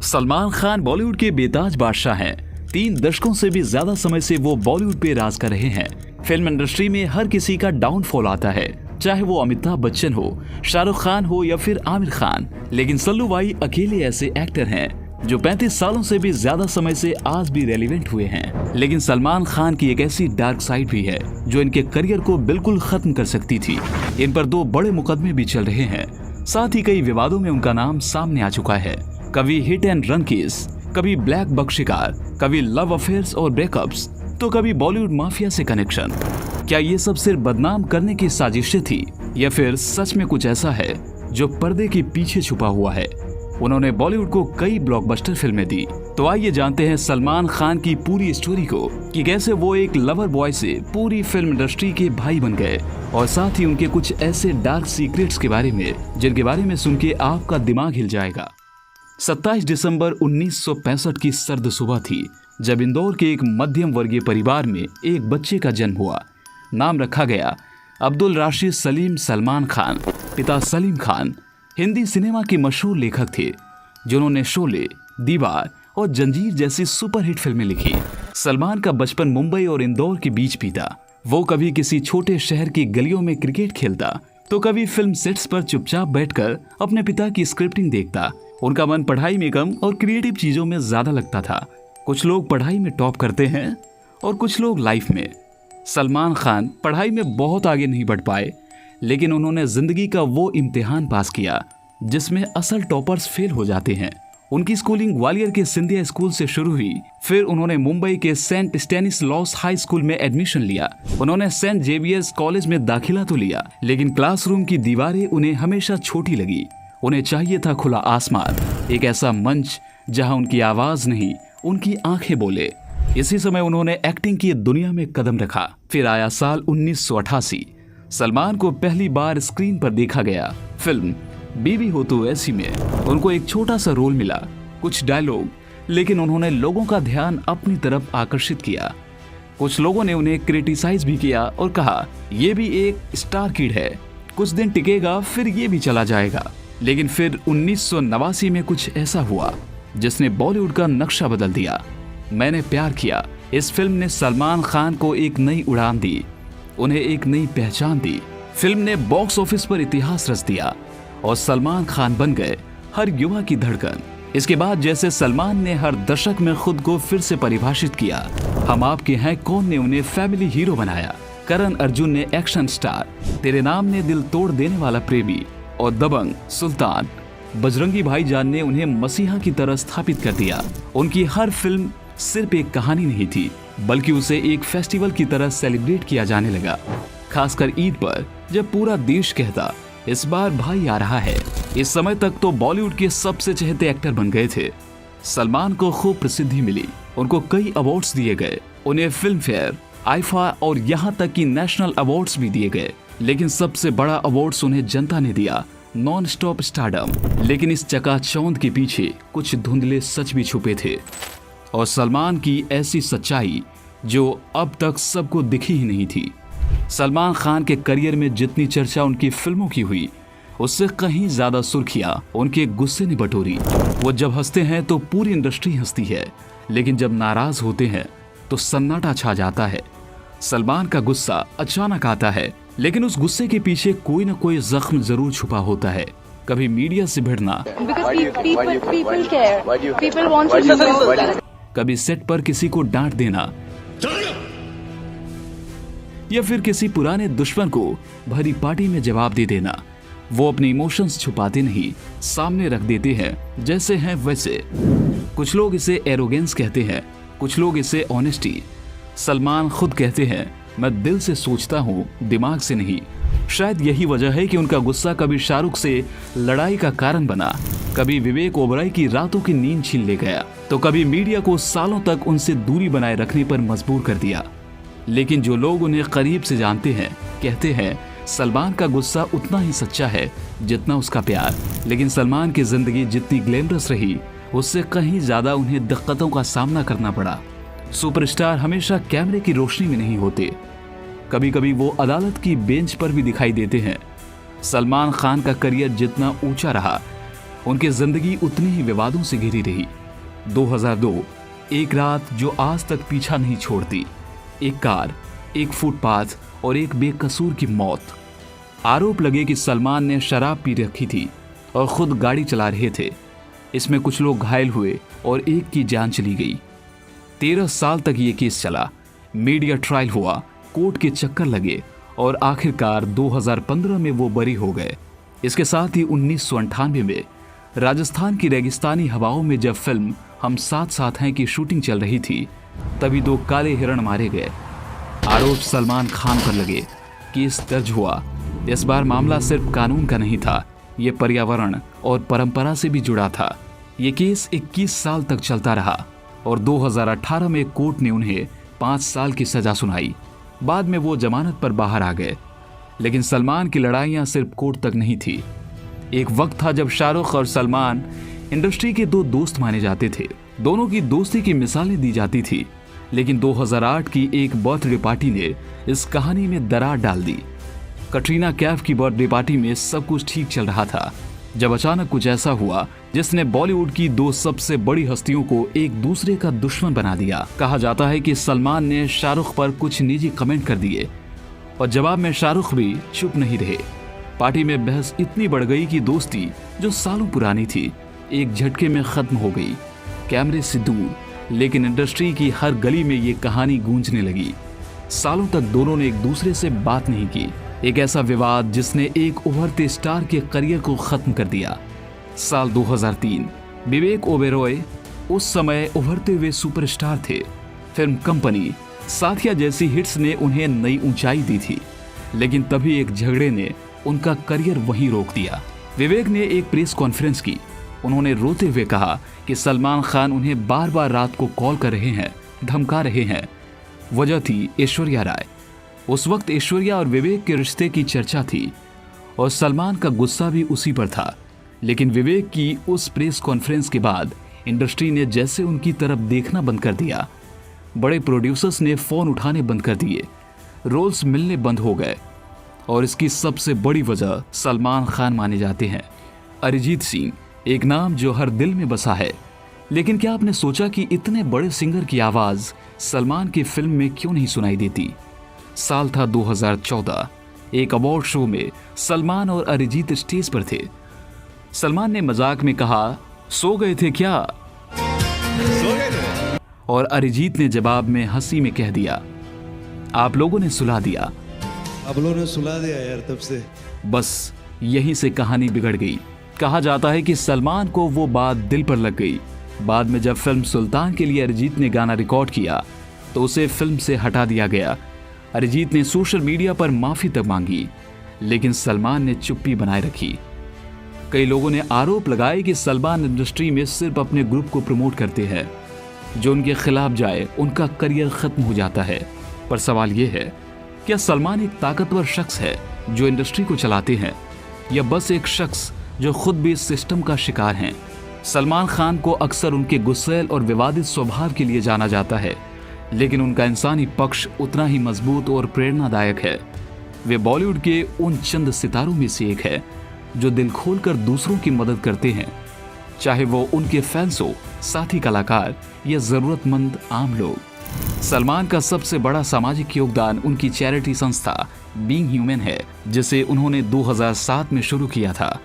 सलमान खान बॉलीवुड के बेताज बादशाह हैं। 3 दशकों से भी ज्यादा समय से वो बॉलीवुड पे राज कर रहे हैं। फिल्म इंडस्ट्री में हर किसी का डाउनफॉल आता है, चाहे वो अमिताभ बच्चन हो, शाहरुख खान हो या फिर आमिर खान। लेकिन सल्लू भाई अकेले ऐसे एक्टर हैं जो 35 सालों से भी ज्यादा समय से आज भी रेलिवेंट हुए हैं। लेकिन सलमान खान की एक ऐसी डार्क साइड भी है जो इनके करियर को बिल्कुल खत्म कर सकती थी। इन पर 2 बड़े मुकदमे भी चल रहे हैं, साथ ही कई विवादों में उनका नाम सामने आ चुका है। कभी हिट एंड रन केस, कभी ब्लैक बक शिकार, कभी लव अफेयर्स और ब्रेकअप्स, तो कभी बॉलीवुड माफिया से कनेक्शन। क्या ये सब सिर्फ बदनाम करने की साजिशें थी या फिर सच में कुछ ऐसा है जो पर्दे के पीछे छुपा हुआ है? उन्होंने बॉलीवुड को कई ब्लॉकबस्टर फिल्में दी। तो आइए जानते हैं सलमान खान की पूरी स्टोरी को कि कैसे वो एक लवर बॉय से पूरी फिल्म इंडस्ट्री के भाई बन गए, और साथ ही उनके कुछ ऐसे डार्क सीक्रेट्स के बारे में जिनके बारे में सुन के आपका दिमाग हिल जाएगा। 27 दिसंबर 1965 की सर्द सुबह थी जब इंदौर के एक मध्यम वर्गीय परिवार में एक बच्चे का जन्म हुआ। नाम रखा गया अब्दुल राशिद सलीम सलमान खान। पिता सलीम खान हिंदी सिनेमा के मशहूर लेखक थे जिन्होंने शोले, दीवार और जंजीर जैसी सुपरहिट फिल्में लिखी। सलमान का बचपन मुंबई और इंदौर के बीच बीता। वो कभी किसी छोटे शहर की गलियों में क्रिकेट खेलता, तो कभी फिल्म सेट्स पर चुपचाप बैठकर अपने पिता की स्क्रिप्टिंग देखता। उनका मन पढ़ाई में कम और क्रिएटिव चीजों में ज्यादा लगता था। कुछ लोग पढ़ाई में टॉप करते हैं और कुछ लोग लाइफ में। सलमान खान पढ़ाई में बहुत आगे नहीं बढ़ पाए, लेकिन उन्होंने जिंदगी का वो इम्तिहान पास किया जिसमें असल टॉपर्स फेल हो जाते हैं। उनकी स्कूलिंग ग्वालियर के सिंधिया स्कूल से शुरू हुई। फिर उन्होंने मुंबई के सेंट स्टेनिस्लॉस हाई स्कूल में एडमिशन लिया। उन्होंने सेंट जेवियर्स कॉलेज में दाखिला तो लिया, लेकिन क्लासरूम की दीवारें उन्हें हमेशा छोटी लगी। उन्हें चाहिए था खुला आसमान, एक ऐसा मंच जहां उनकी आवाज नहीं, उनकी आंखें बोले। इसी समय उन्होंने एक्टिंग की दुनिया में कदम रखा। फिर आया साल 1988। सलमान को पहली बार स्क्रीन पर देखा गया। फिल्म बीवी हो तो ऐसी में उनको एक छोटा सा रोल मिला, कुछ डायलॉग, लेकिन उन्होंने लोगों का ध्यान अपनी तरफ आकर्षित किया। कुछ लोगों ने उन्हें क्रिटिसाइज भी किया और कहा ये भी एक स्टार किड है, कुछ दिन टिकेगा फिर ये भी चला जाएगा। लेकिन फिर 1989 में कुछ ऐसा हुआ जिसने बॉलीवुड का नक्शा बदल दिया। मैंने प्यार किया। इस फिल्म ने सलमान खान को एक नई उड़ान दी, उन्हें एक नई पहचान दी। फिल्म ने बॉक्स ऑफिस पर इतिहास रच दिया और सलमान खान बन गए हर युवा की धड़कन। इसके बाद जैसे सलमान ने हर दशक में खुद को फिर से परिभाषित किया। हम आपके हैं कौन ने उन्हें फैमिली हीरो बनाया, करण अर्जुन ने एक्शन स्टार, तेरे नाम ने दिल तोड़ देने वाला प्रेमी, और दबंग, सुल्तान, बजरंगी भाईजान ने उन्हें मसीहा की तरह स्थापित कर दिया। उनकी हर फिल्म सिर्फ एक कहानी नहीं थी, बल्कि उसे एक फेस्टिवल की तरह सेलिब्रेट किया जाने लगा। खासकर ईद पर जब पूरा देश कहता इस बार भाई आ रहा है। इस समय तक तो बॉलीवुड के सबसे चहेते एक्टर बन गए थे। सलमान को खूब प्रसिद्धि मिली, उनको कई अवार्ड्स दिए गए, उन्हें फिल्म फेयर, आईफा और यहाँ तक कि नेशनल अवार्ड्स भी दिए गए। लेकिन सबसे बड़ा अवार्ड्स उन्हें जनता ने दिया, नॉन स्टॉप स्टारडम। लेकिन इस चकाचौंध के पीछे कुछ धुंधले सच भी छुपे थे, और सलमान की ऐसी सच्चाई जो अब तक सबको दिखी ही नहीं थी। सलमान खान के करियर में जितनी चर्चा उनकी फिल्मों की हुई, उससे कहीं ज्यादा सुर्खियां उनके गुस्से ने बटोरी। वो जब हंसते हैं तो पूरी इंडस्ट्री हंसती है, लेकिन जब नाराज होते हैं तो सन्नाटा छा जाता है। सलमान का गुस्सा अचानक आता है, लेकिन उस गुस्से के पीछे कोई न कोई जख्म जरूर छुपा होता है। कभी मीडिया से भिड़ना, कभी सेट पर किसी को डांट देना, या फिर किसी पुराने दुश्मन को भरी पार्टी में जवाब दे देना। वो अपने इमोशंस छुपाते नहीं, सामने रख देते हैं जैसे हैं वैसे। कुछ लोग इसे एरोगेंस कहते हैं, कुछ लोग इसे ऑनेस्टी। सलमान खुद कहते हैं मैं दिल से सोचता हूँ, दिमाग से नहीं। शायद यही वजह है कि उनका गुस्सा कभी शाहरुख से लड़ाई का कारण बना, कभी विवेक ओबराय की रातों की नींद छीन ले गया, तो कभी मीडिया को सालों तक उनसे दूरी बनाए रखने पर मजबूर कर दिया। लेकिन जो लोग उन्हें करीब से जानते हैं कहते हैं सलमान का गुस्सा उतना ही सच्चा है जितना उसका प्यार। लेकिन सलमान की जिंदगी जितनी ग्लैमरस रही, उससे कहीं ज्यादा उन्हें दिक्कतों का सामना करना पड़ा। सुपरस्टार हमेशा कैमरे की रोशनी में नहीं होते, कभी कभी वो अदालत की बेंच पर भी दिखाई देते हैं। सलमान खान का करियर जितना ऊंचा रहा, उनकी जिंदगी उतनी ही विवादों से घिरी रही। 2002, एक रात जो आज तक पीछा नहीं छोड़ती, एक कार, एक फुटपाथ और एक बेकसूर की मौत। आरोप लगे कि सलमान ने शराब पी रखी थी और खुद गाड़ी चला रहे थे। इसमें कुछ लोग घायल हुए और एक की जान चली गई। 13 साल तक ये केस चला, मीडिया ट्रायल हुआ, कोर्ट के चक्कर लगे और आखिरकार 2015 में वो बरी हो गए। इसके साथ ही 1998 में राजस्थान की रेगिस्तानी हवाओं में जब फिल्म हम साथ साथ हैं की शूटिंग चल रही थी, तभी 2 काले हिरण मारे गए। आरोप सलमान खान पर लगे, केस दर्ज हुआ। इस बार मामला सिर्फ कानून का नहीं था, ये पर्यावरण और परंपरा से भी जुड़ा था। ये केस 21 साल तक चलता रहा और 2018 में कोर्ट ने उन्हें 5 साल की सजा सुनाई। बाद में वो जमानत पर बाहर आ गए। लेकिन सलमान की लड़ाइयां सिर्फ कोर्ट तक नहीं थी। एक वक्त था जब शाहरुख और सलमान इंडस्ट्री के 2 दोस्त माने जाते थे। दोनों की दोस्ती की मिसालें दी जाती थी। लेकिन 2008 की एक बर्थडे पार्टी ने इस कहानी में दरार डाल दी। कटरीना कैफ की बर्थडे पार्टी में सब कुछ ठीक चल रहा था, जब अचानक कुछ ऐसा हुआ जिसने बॉलीवुड की 2 सबसे बड़ी हस्तियों को एक दूसरे का दुश्मन बना दिया। कहा जाता है कि सलमान ने शाहरुख पर कुछ निजी कमेंट कर दिए और जवाब में शाहरुख भी चुप नहीं रहे। पार्टी में बहस इतनी बढ़ गई कि दोस्ती जो सालों पुरानी थी एक झटके में खत्म हो गई, कैमरे से दूर। लेकिन इंडस्ट्री की हर गली में ये कहानी गूंजने लगी। सालों तक दोनों ने एक दूसरे से बात नहीं की। एक ऐसा विवाद जिसने एक उभरते स्टार के करियर को खत्म कर दिया। साल 2003, विवेक ओबेरॉय उस समय उभरते हुए सुपरस्टार थे। फिल्म कंपनी, साथिया जैसी हिट्स ने उन्हें नई ऊंचाई दी थी। लेकिन तभी एक झगड़े ने उनका करियर वहीं रोक दिया। विवेक ने एक प्रेस कॉन्फ्रेंस की। उन्होंने रोते हुए कहा कि सलमान खान उन्हें बार बार रात को कॉल कर रहे हैं, धमका रहे हैं। वजह थी ऐश्वर्या राय। उस वक्त ऐश्वर्या और विवेक के रिश्ते की चर्चा थी और सलमान का गुस्सा भी उसी पर था। लेकिन विवेक की उस प्रेस कॉन्फ्रेंस के बाद इंडस्ट्री ने जैसे उनकी तरफ देखना बंद कर दिया। बड़े प्रोड्यूसर्स ने फोन उठाने बंद कर दिए, रोल्स मिलने बंद हो गए और इसकी सबसे बड़ी वजह सलमान खान माने जाते हैं। अरिजीत सिंह, एक नाम जो हर दिल में बसा है। लेकिन क्या आपने सोचा कि इतने बड़े सिंगर की आवाज सलमान की फिल्म में क्यों नहीं सुनाई देती? साल था 2014। एक अवार्ड शो में सलमान और अरिजीत स्टेज पर थे। सलमान ने मजाक में कहा, सो गए थे क्या? सो गए थे। और अरिजीत ने जवाब में हंसी में कह दिया, आप लोगों ने सुला दिया। आप लोगों ने सुला दिया यार तब से। बस यहीं से कहानी बिगड़ गई। कहा जाता है कि सलमान को वो बात दिल पर लग गई। बाद में जब फिल्म सुल्तान के लिए अरिजीत ने गाना रिकॉर्ड किया तो उसे फिल्म से हटा दिया गया। अरिजीत ने सोशल मीडिया पर माफी तक मांगी, लेकिन सलमान ने चुप्पी बनाए रखी। कई लोगों ने आरोप लगाए कि सलमान इंडस्ट्री में सिर्फ अपने ग्रुप को प्रमोट करते हैं, जो उनके खिलाफ जाए उनका करियर खत्म हो जाता है। पर सवाल यह है, क्या सलमान एक ताकतवर शख्स है जो इंडस्ट्री को चलाते हैं, या बस एक शख्स जो खुद भी इस सिस्टम का शिकार हैं? सलमान खान को अक्सर उनके गुस्सैल और विवादित स्वभाव के लिए जाना जाता है, लेकिन उनका इंसानी पक्ष उतना ही मजबूत और प्रेरणादायक है। वे बॉलीवुड के उन चंद सितारों में से एक है जो दिल खोलकर दूसरों की मदद करते हैं, चाहे वो उनके फैंस हो, साथी कलाकार या जरूरतमंद आम लोग। सलमान का सबसे बड़ा सामाजिक योगदान उनकी चैरिटी संस्था बीइंग ह्यूमन है, जिसे उन्होंने 2007 में शुरू किया था।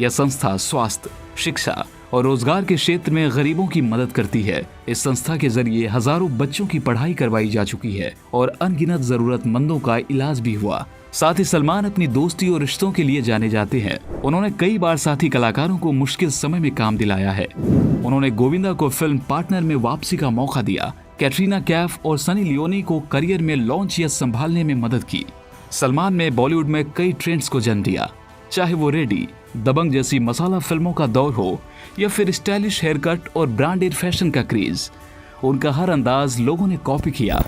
यह संस्था स्वास्थ्य, शिक्षा और रोजगार के क्षेत्र में गरीबों की मदद करती है। इस संस्था के जरिए हजारों बच्चों की पढ़ाई करवाई जा चुकी है और अनगिनत जरूरतमंदों का इलाज भी हुआ। साथ ही सलमान अपनी दोस्ती और रिश्तों के लिए जाने जाते हैं। उन्होंने कई बार साथी कलाकारों को मुश्किल समय में काम दिलाया है। उन्होंने गोविंदा को फिल्म पार्टनर में वापसी का मौका दिया, कैटरीना कैफ और सनी लियोनी को करियर में लॉन्च या संभालने में मदद की। सलमान ने बॉलीवुड में कई ट्रेंड्स को जन्म दिया, चाहे वो रेडी, दबंग जैसी मसाला फिल्मों का दौर हो या फिर स्टाइलिश हेयर कट और ब्रांडेड फैशन का क्रेज। उनका हर अंदाज लोगों ने कॉपी किया।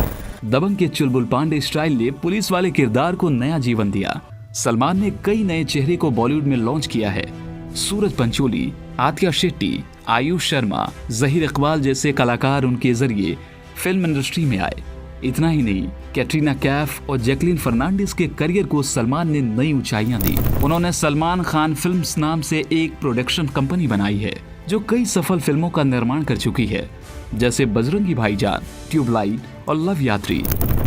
दबंग के चुलबुल पांडे स्टाइल ने पुलिस वाले किरदार को नया जीवन दिया। सलमान ने कई नए चेहरे को बॉलीवुड में लॉन्च किया है। सूरज पंचोली, आतिया शेट्टी, आयुष शर्मा, जहीर इकबाल जैसे कलाकार उनके जरिए फिल्म इंडस्ट्री में आए। इतना ही नहीं, कैटरीना कैफ और जैकलीन फर्नांडिस के करियर को सलमान ने नई ऊंचाइयां दी। उन्होंने सलमान खान फिल्म्स नाम से एक प्रोडक्शन कंपनी बनाई है जो कई सफल फिल्मों का निर्माण कर चुकी है, जैसे बजरंगी भाईजान, ट्यूबलाइट और लव यात्री।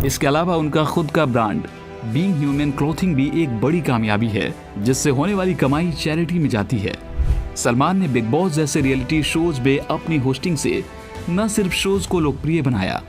इसके अलावा उनका खुद का ब्रांड बीइंग ह्यूमन क्लोथिंग भी एक बड़ी कामयाबी है, जिससे होने वाली कमाई चैरिटी में जाती है। सलमान ने बिग बॉस जैसे रियलिटी शोज में अपनी होस्टिंग से न सिर्फ शोज को लोकप्रिय बनाया,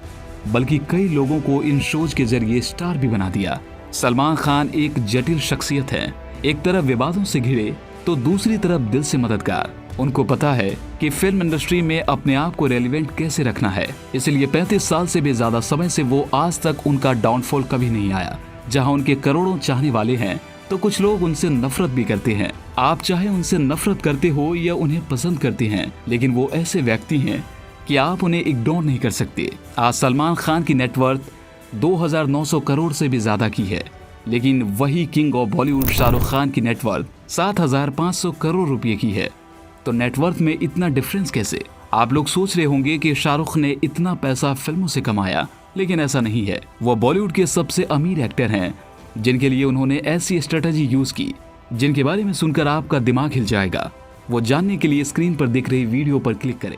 बल्कि कई लोगों को इन शोज के जरिए स्टार भी बना दिया। सलमान खान एक जटिल शख्सियत है, एक तरफ विवादों से घिरे तो दूसरी तरफ दिल से मददगार। उनको पता है कि फिल्म इंडस्ट्री में अपने आप को रेलिवेंट कैसे रखना है, इसलिए 35 साल से भी ज्यादा समय से वो आज तक उनका डाउनफॉल कभी नहीं आया। जहां उनके करोड़ों चाहने वाले हैं तो कुछ लोग उनसे नफरत भी करते हैं। आप चाहे उनसे नफरत करते हो या उन्हें पसंद करते हैं, लेकिन वो ऐसे व्यक्ति हैं कि आप उन्हें इग्नोर नहीं कर सकते। आज सलमान खान की नेटवर्थ 2900 करोड़ से भी ज्यादा की है, लेकिन वही किंग ऑफ बॉलीवुड शाहरुख खान की नेटवर्थ 7500 करोड़ रुपए की है। तो नेटवर्थ में इतना डिफरेंस कैसे? आप लोग सोच रहे होंगे कि शाहरुख ने इतना पैसा फिल्मों से कमाया, लेकिन ऐसा नहीं है। वो बॉलीवुड के सबसे अमीर एक्टर हैं, जिनके लिए उन्होंने ऐसी स्ट्रेटजी यूज की जिनके बारे में सुनकर आपका दिमाग हिल जाएगा। वो जानने के लिए स्क्रीन पर दिख रही वीडियो पर क्लिक करें।